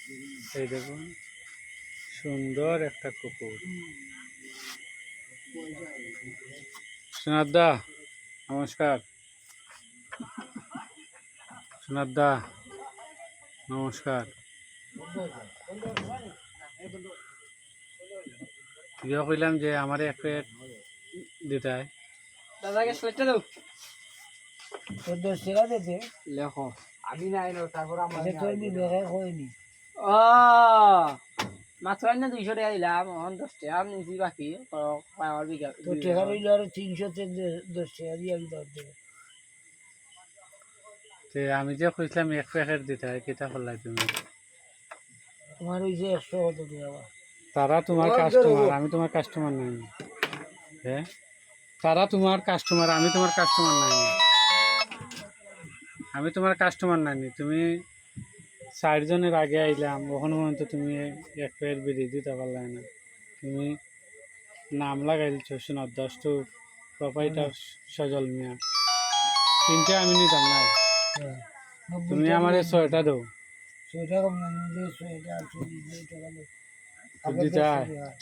এই দেখুন সুন্দর একটা কুকুর। সোনাদা নমস্কার। সোনাদা নমস্কার। ইয়ে কইলাম যে আমার এক প্লেট দিতে হয়। দাদাকে সেটা দাও। তোর 10 টাকা দিতে লেখো আমি নাই না তারপর আমার এটা তোর বিবেকে কইনি। ও মাত্র না 200 টাকা দিলাম এখন 10 টাকা নিছি বাকি পাওয়ার বিঘা তোর টাকা রইল আর 300 থেকে 10 টাকা দিয়ে আমি তোর দেবো। আমি যে কইছিলাম এক প্যাকেট দিতে হয় কিতা করলাই তুমি? তোমার ওই যে 100 কত দেওয়া তারা তোমার কাস্টমার, আমি তোমার কাস্টমার নাই। হ্যাঁ তারা তোমার কাস্টমার, আমি তোমার কাস্টমার নাই। আমি তোমার কাস্টমার নাই। তুমি 4 জনের আগে আইলাম ওখানে পর্যন্ত তুমি এক প্যাকেট বিড়ি দিতে পারলে না। তুমি নাম লাগাই দিচ্ছ সোনার দাস তো প্রোপাইটার সজল মিয়া। 3টে আমি নিতাম না। তুমি আমার 6টা দাও। 100 টাকা কম না 100 টাকা টাকা দাও।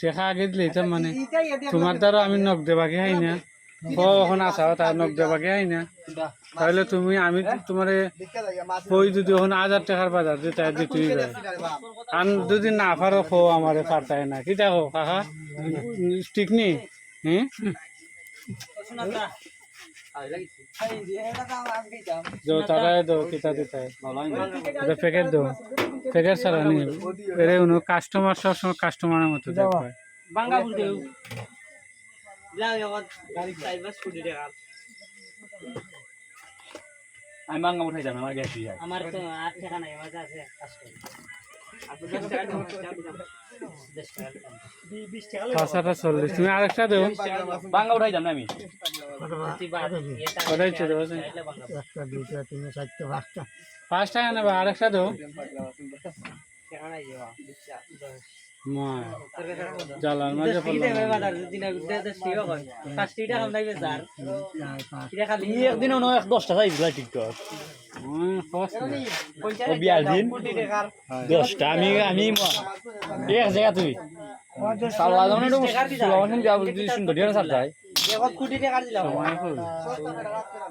টেকা আগে দিলে মানে তোমার দ্বারা আমি নখ দেবাকে হাই না ওখানে আসাও তার নখ দেবাকে হাই না। তাহলে তুমি আমি তোমার কই যদি ওখানে 1000 টাকার বাজার দিতে দিতেই যায় আর যদি না পারো খো আমার পারতাই না কি দেখো কাকা ঠিক নেই। হ্যাঁ যাও তারাই দাও কিতা দিতে প্যাকেট দাও। প্যাকেট ছাড়া নি এর কাস্টমার সবসময় কাস্টমারের মতো দেখবে। বাঙ্গা বুঝ দেও লাও এখন গাড়ি সাইবার স্কুটি টাকা আমি বাঙ্গা উঠাই যাবে আমার গ্যাস দিয়ে আমার তো 8 টাকা নাই আমার কাছে আপনি 10 টাকা দাও 10 টাকা 540 তুমি আরেকটা দাও। বাঙ্গা উঠাই যাবে আমি ওটাই তো দাও। একটা দুটো তিনটে চারটে পাঁচটা 5 টাকা নেবা আরেকটা দাও। টাকা নাই দেওয়া মা জালার মাঝে ঠিক আছে বাজার দিন 10 টাকা হয় 5 টাকা কম লাগবে স্যার এটা খালি একদিনও নয় 10টা চাই দিলা টিকটক ও বিয়ার দিন 10টা আমি এক জায়গা তুই সালা জানো তো সুলামান যা বুঝি সুন্দর দিয়ে সার যায় এখন কোটি টাকা দিলাম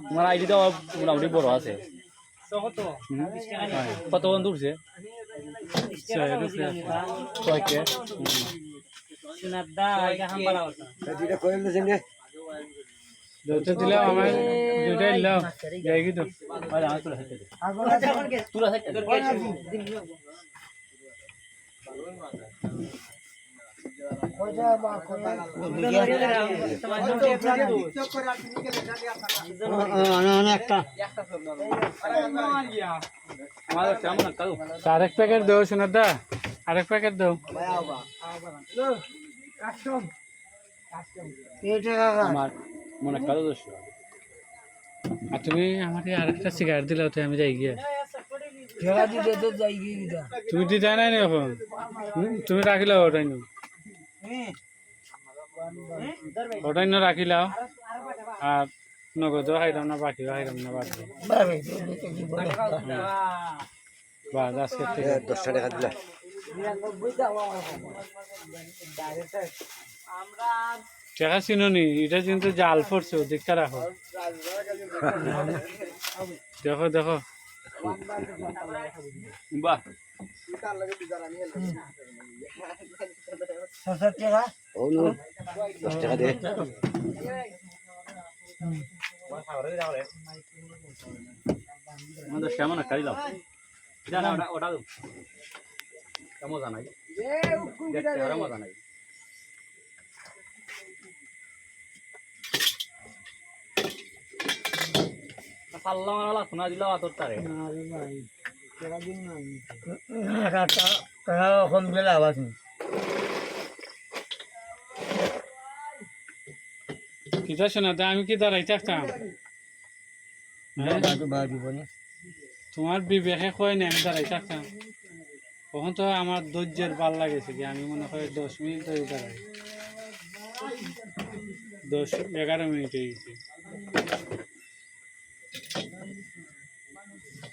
তোমার আইডি তো মোটামুটি বড় আছে কত 20 টাকা নিয়ে কত বন্ধু উঠছে কয়েকে সুনাদা এটা হামবালা কথা এটা কইল দেন না দুটো দিলাম আমার দুটাই দিলাম যাই কি তো আরে আমার তোরা হাইতে তোরা হাইতে কয়টা বা কয়টা একটা আমার কেমন কাউ আরেক প্যাকেট দাও সোনাদা আরেক প্যাকেট দাও। আমার মনে কালো দোষ আর তুমি আমাকে আরেকটা সিগারেট দিলে তো আমি যাই গিয়ে টাকা দিতে তো যাই গিয়ে তুমি দিতে নাই না এখন তুমি রাখিলাও ওটাই নো ওটাই নো রাখিলাও আর নগদ খাইলাম না বাকি খাইলাম না বাকি বাস আজকে 10 টাকা দিলা টাকা চিনি এটা কিন্তু জাল পড়ছে ওদিকটা রাখো দেখো দেখো বাহ 60 টাকা ও 10 টাকা দে আমাদের কেমন একটা দিলাম জানা ওটা মজা নাই দেখতে আর মজা নাই পাল্লা মারা শোনা দিলাম আতর তারে আরে ভাই টাকা দিন না টাকা এখন বেলা আবাস কিতা শোনাতে আমি কি দাঁড়াই থাকতাম তোমার বিবেকে কয় না আমি দাঁড়াই থাকতাম তখন তো আমার ধৈর্যের ভাল লাগেছে কি আমি মনে হয় 10 মিনিট ধরে দাঁড়াই 10-11 মিনিট হয়ে গেছে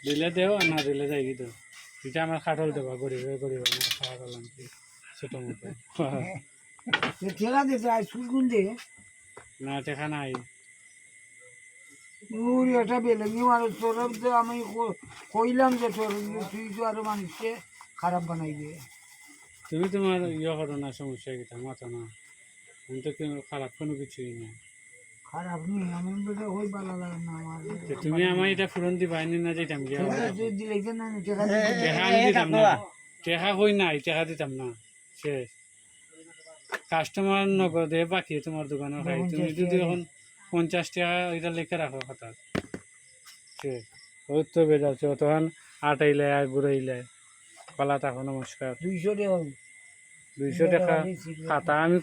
দিলে দেও আর না দিলে যাই কি তো এটা আমার খাটল দেবা গরিবে গরিবে আমার খাওয়া গেলাম ছোট মতো ঠেলা দিতে আজ স্কুল দে না টেকা নাই ওর এটা বেলেঙ্গি মানে তোর তো আমি কইলাম যে তোর তুই তো আরো মানুষকে খারাপ বানাইবে তুমি তোমার ইয়ে করো না সমস্যা কিটা মাথা না আমি তো খারাপ কোনো কিছুই না খারাপ নেই এমন বেটা হই ভালো লাগে না আমার তো তুমি আমার এটা ফুরন দিবা না যেতাম গিয়া তুই দিলে না ঠেকা টেকা আমি দিতাম না টেকা কই নাই টেকা দিতাম না শেষ কাস্টমার নগদে বাকি তোমার দোকানে খাই তুমি যদি এখন 50 টাকা এটা লিখে রাখো খাতার শেষ ওই তো বেজাচ্ছে তখন আটাইলে আর ঘুরাইলে পালা থাকো নমস্কার 200 টাকা 200 টাকা খাতা আমি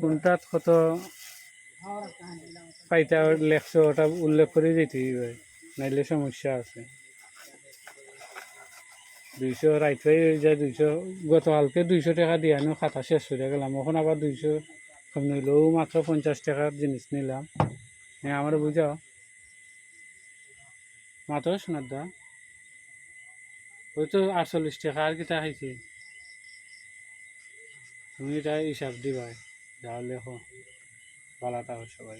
কোনটা কত পাইতা লেখছো ওটা উল্লেখ করে দিতে হবে নাইলে সমস্যা আছে 200 রাইট হয়ে যায় 200 গতকালকে 200 টাকা দিয়ে আমি খাতা শেষ হয়ে গেলাম এখন আবার 200 কম নিলেও মাত্র 50 টাকার জিনিস নিলাম হ্যাঁ আমার বুঝাও মাত্র শোনার দা ওই তো 48 টাকা আর কিটা খাইছি তুমি এটা হিসাব দিবা যা লেখো ভালো থাকো সবাই